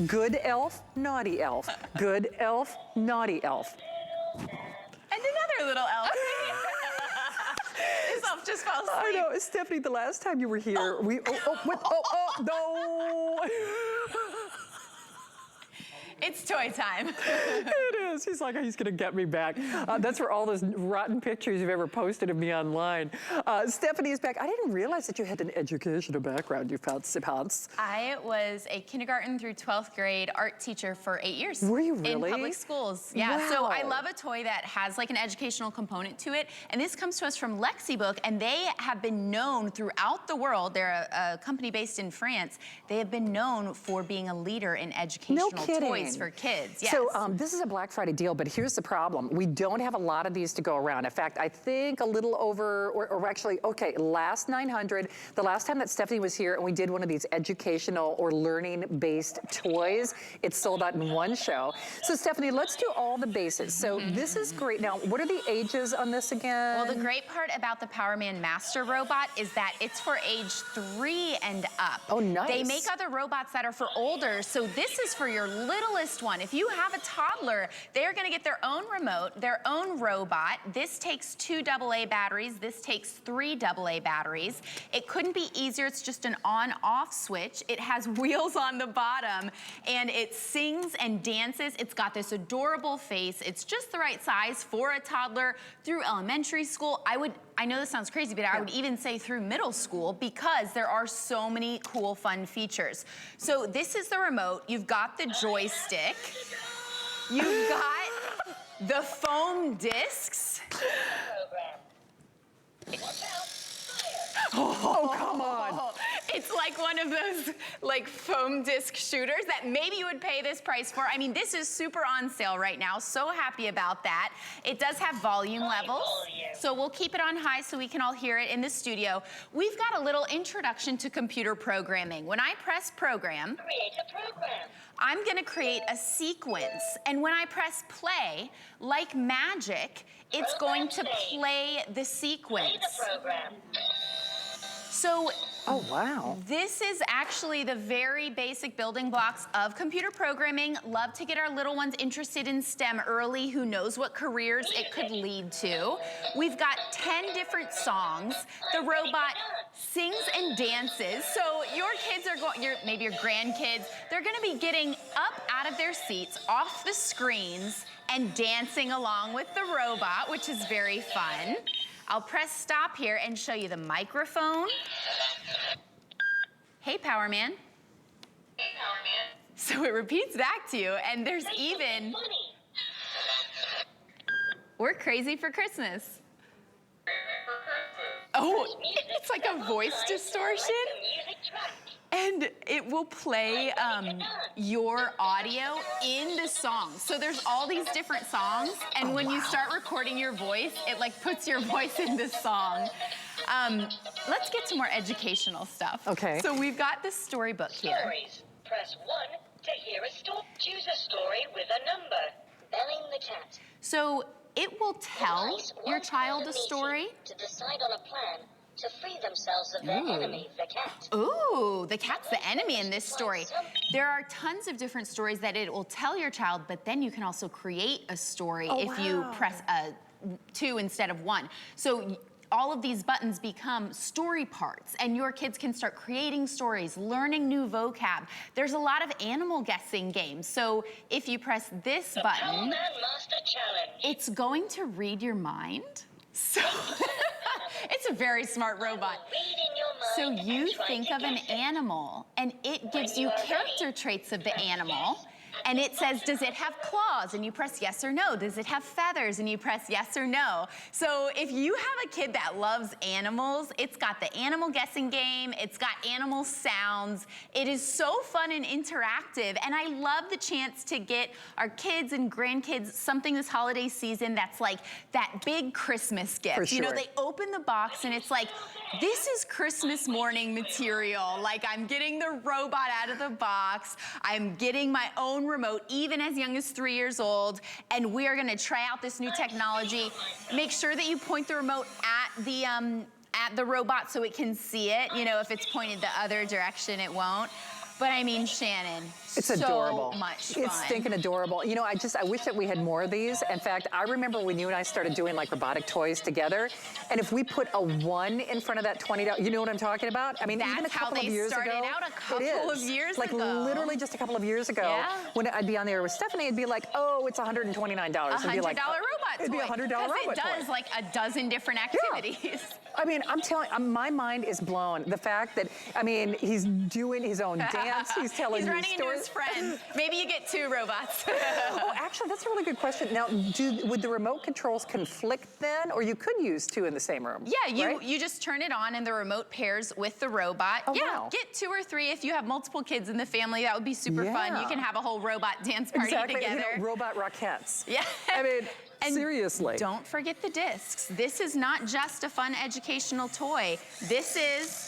Good elf, naughty elf. Good elf, naughty elf. And another little elf. This elf just fell asleep. I know, Stephanie, the last time you were here, no. It's toy time. It is. He's like, he's gonna get me back. That's for all those rotten pictures you've ever posted of me online. Stephanie is back. I didn't realize that you had an educational background, you fancy pants. I was a kindergarten through 12th grade art teacher for 8 years. Were you really? In public schools. Yeah, wow. So I love a toy that has like an educational component to it. And this comes to us from Lexibook, and they have been known throughout the world. They're a company based in France. They have been known for being a leader in educational toys for kids. Yes. So this is a Black Friday deal, but here's the problem. We don't have a lot of these to go around. In fact, I think a little over, or actually, okay, last 900, the last time that Stephanie was here and we did one of these educational or learning-based toys, it sold out in one show. So Stephanie, let's do all the bases. So this is great. Now, what are the ages on this again? Well, the great part about the Powerman Master robot is that it's for age 3 and up. Oh, nice. They make other robots that are for older, so this is for your littlest one. If you have a toddler, they're gonna get their own remote, their own robot. This takes 2 AA batteries. This takes 3 AA batteries. It couldn't be easier. It's just an on-off switch. It has wheels on the bottom, and it sings and dances. It's got this adorable face. It's just the right size for a toddler through elementary school. I know this sounds crazy, but I would even say through middle school, because there are so many cool, fun features. So this is the remote. You've got the joystick. You've got the foam discs. Oh, come on. It's like one of those like foam disc shooters that maybe you would pay this price for. I mean, this is super on sale right now. So happy about that. It does have volume levels, so we'll keep it on high so we can all hear it in the studio. We've got a little introduction to computer programming. When I press program, create a program. I'm gonna create a sequence. And when I press play, like magic, it's going to play the sequence. Play the program. So, oh, wow. This is actually the very basic building blocks of computer programming. Love to get our little ones interested in STEM early. Who knows what careers it could lead to. We've got 10 different songs. The robot sings and dances. So your kids are going, maybe your grandkids, they're gonna be getting up out of their seats, off the screens, and dancing along with the robot, which is very fun. I'll press stop here and show you the microphone. Hey, Powerman. Hey, Powerman. So it repeats back to you, and there's even, we're crazy for Christmas. Oh, it's like a voice distortion. And it will play your audio in the song. So there's all these different songs, and when you start recording your voice, it like puts your voice in the song. Let's get to more educational stuff. Okay. So we've got the storybook here. Stories. Press 1 to hear a story. Choose a story with a number. Belling the cat. So it will tell your child a story. To decide on a plan to free themselves of their enemy, the cat. Ooh, the cat's the enemy in this story. There are tons of different stories that it will tell your child, but then you can also create a story if you press 2 instead of 1. So all of these buttons become story parts, and your kids can start creating stories, learning new vocab. There's a lot of animal guessing games. So if you press this button, Powerman Master Challenge. it's going to read your mind. So it's a very smart robot. So you think of an animal, and it gives you character traits of the animal. And it says, does it have claws? And you press yes or no. Does it have feathers? And you press yes or no. So if you have a kid that loves animals, it's got the animal guessing game. It's got animal sounds. It is so fun and interactive. And I love the chance to get our kids and grandkids something this holiday season that's like that big Christmas gift. For sure. You know, they open the box and it's like, this is Christmas morning material. Like, I'm getting the robot out of the box. I'm getting my own remote, even as young as 3 years old, and we are gonna try out this new technology. Make sure that you point the remote at the robot so it can see it. You know, if it's pointed the other direction, it won't. But I mean, Shannon, It's so adorable. much fun. It's stinking adorable. You know, I wish that we had more of these. In fact, I remember when you and I started doing like robotic toys together, and if we put a 1 in front of that $20, you know what I'm talking about? I mean, even a That's how couple of they years started ago. out a couple of years like ago. literally just a couple of years ago, Yeah. when I'd be on the air with Stephanie, it'd be like, oh, it's $129. $100 It'd be like, robot toy. It'd be a $100 robot Because it does toy. like a dozen different activities. I mean, I'm telling you, my mind is blown. The fact that, I mean, he's doing his own dance, he's telling He's you running into his stories. friend. Maybe you get 2 robots. Oh, actually, that's a really good question. Now, would the remote controls conflict then, or you could use 2 in the same room? Yeah, right? you just turn it on and the remote pairs with the robot. Oh, yeah, wow. get 2 or 3 if you have multiple kids in the family. That would be super fun. You Yeah. can have a whole robot dance party Exactly, together. you know, robot Rockettes. Yeah. I mean, And seriously. Don't forget the discs. This is not just a fun educational toy. This is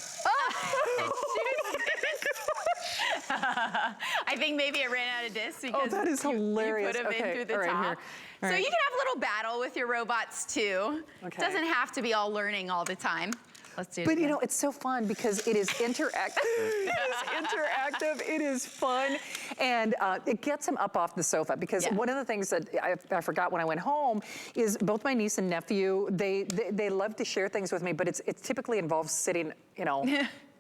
I think maybe it ran out of discs because that is hilarious. you put them in Okay, through the all right, top. here. All So right. you can have a little battle with your robots too. Okay. Doesn't have to be all learning all the time. Let's do it But you again. know, it's so fun because it is interactive. It is interactive, it is fun, and it gets him up off the sofa because Yeah. one of the things that I forgot when I went home is both my niece and nephew, they love to share things with me, but it typically involves sitting, you know,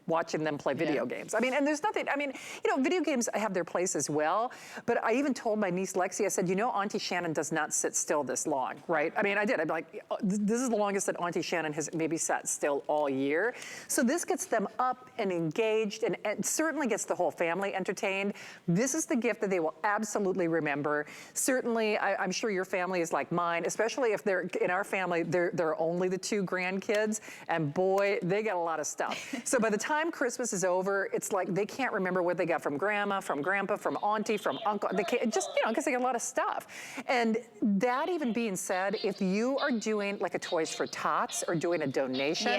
watching them play video games. I mean, and there's nothing, I mean, you know, video games have their place as well, but I even told my niece Lexi, I said, you know, Auntie Shannon does not sit still this long, right? I mean, I did. I'd be like, oh, this is the longest that Auntie Shannon has maybe sat still all year. So this gets them up and engaged and certainly gets the whole family entertained. This is the gift that they will absolutely remember. Certainly, I'm sure your family is like mine, especially if they're, in our family, there are only the 2 grandkids, and boy, they got a lot of stuff. So by the time Christmas is over, it's like they can't remember what they got from grandma, from grandpa, from auntie, from uncle. They can't, just, you know, because they got a lot of stuff. And that even being said, if you are doing like a Toys for Tots or doing a donation,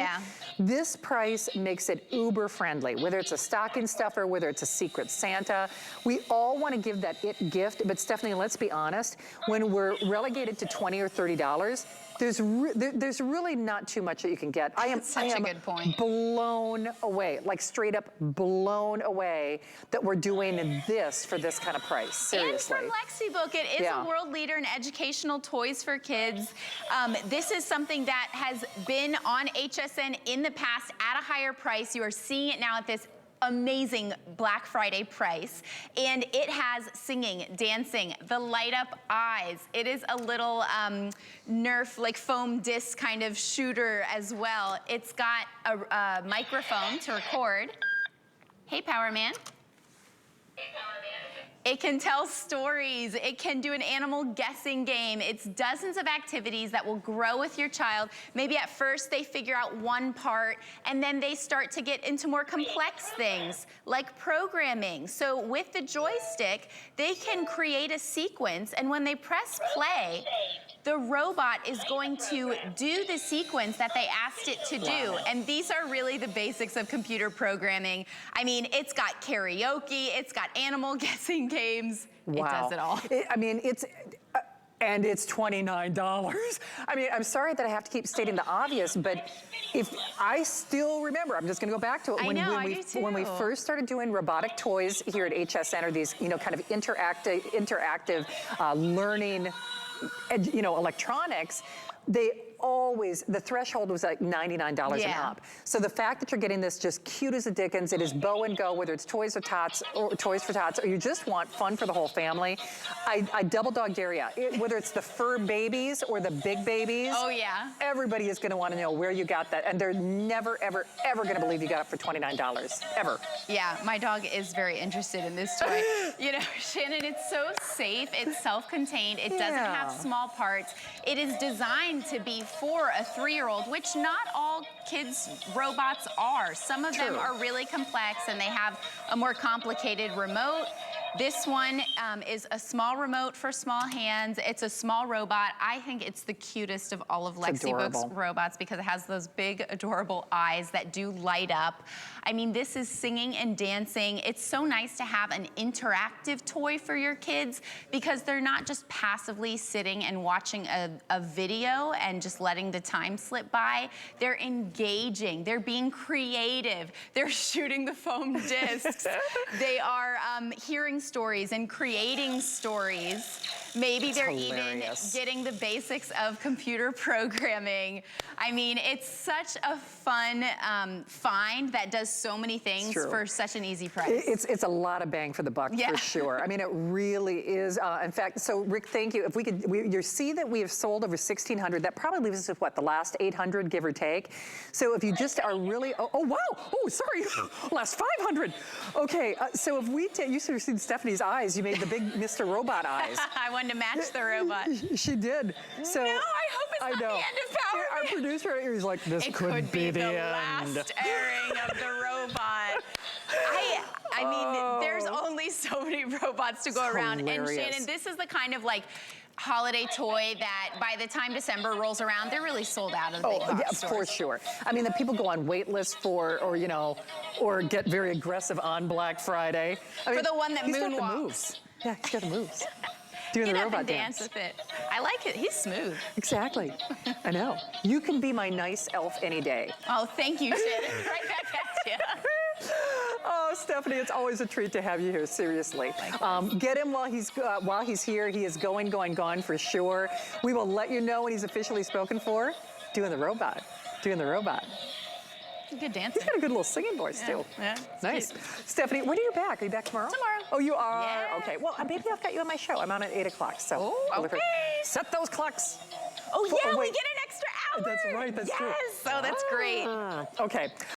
this price makes it uber friendly, whether it's a stocking stuffer, whether it's a Secret Santa. We all want to give that it gift, but Stephanie, let's be honest, when we're relegated to $20 or $30, there's really not too much that you can get. I am Such a good point. blown away, like straight up blown away that we're doing this for this kind of price, seriously. And from Lexibook, it is a world leader in educational toys for kids. This is something that has been on HSN in the past at a higher price. You are seeing it now at this amazing Black Friday price. And it has singing, dancing, the light up eyes. It is a little Nerf, like foam disc kind of shooter as well. It's got a microphone to record. Hey, Powerman. It can tell stories. It can do an animal guessing game. It's dozens of activities that will grow with your child. Maybe at first they figure out one part and then they start to get into more complex things like programming. So with the joystick, they can create a sequence, and when they press play, the robot is going to do the sequence that they asked it to do. And these are really the basics of computer programming. I mean, it's got karaoke, it's got animal guessing games. Wow. It does it all. I mean, and it's $29. I mean, I'm sorry that I have to keep stating the obvious, but if I still remember, I'm just gonna go back to it. When we first started doing robotic toys here at HSN, or these, you know, kind of interactive learning, you know, electronics, the threshold was like $99 and up. So the fact that you're getting this just cute as a dickens, it is bow and go, whether it's Toys for Tots, or you just want fun for the whole family, I double dog dare you. Whether it's the fur babies or the big babies, everybody is gonna wanna know where you got that, and they're never, ever, ever gonna believe you got it for $29, ever. Yeah, my dog is very interested in this toy. You know, Shannon, it's so safe, it's self-contained, it doesn't have small parts. It is designed to be for a 3-year-old, which not all kids' robots are. Some of them are really complex and they have a more complicated remote. This one is a small remote for small hands. It's a small robot. I think it's the cutest of all of Lexibook's robots because it has those big, adorable eyes that do light up. I mean, this is singing and dancing. It's so nice to have an interactive toy for your kids because they're not just passively sitting and watching a video and just letting the time slip by. They're engaging. They're being creative. They're shooting the foam discs. They are hearing stories and creating stories. Maybe they're even getting the basics of computer programming. I mean, it's such a fun find that does so many things for such an easy price. It's a lot of bang for the buck for sure. I mean, it really is. In fact, so Rick, thank you. If we could, you see that we have sold over 1,600. That probably leaves us with what, the last 800, give or take. So if you just are really, oh wow, oh sorry, last 500. Okay, so if we take, you should have seen Stephanie's eyes. You made the big Mr. Robot eyes. I wanted to match the robot. She did. So no, I hope it's not the end of Powerman. Our producer here is like, this could be the end. Last airing of the robot. I mean, there's only so many robots to go around. And Shannon, this is the kind of like holiday toy that by the time December rolls around, they're really sold out of the big box stores. For sure. I mean, the people go on wait lists for, or you know, or get very aggressive on Black Friday. I mean, for the one that moonwalks. moonwalks. Got the moves. Yeah, he's got the moves. Doing Get the up robot and dance with it. I like it. He's smooth. Exactly. I know. You can be my nice elf any day. Oh, thank you, Shannon. Right back at you. Oh, Stephanie, it's always a treat to have you here, seriously. Get him while he's here. He is gone for sure. We will let you know when he's officially spoken for. Doing the robot. Good dancing. He's got a good little singing voice, too. Yeah, nice. Stephanie, when are you back? Are you back tomorrow? Tomorrow. Oh, you are? Yeah. Okay. Well, maybe I've got you on my show. I'm on at 8 o'clock. So okay. Set those clocks. Oh, yeah, we get an extra hour. That's right. That's true. Yes. Oh, that's great. Okay.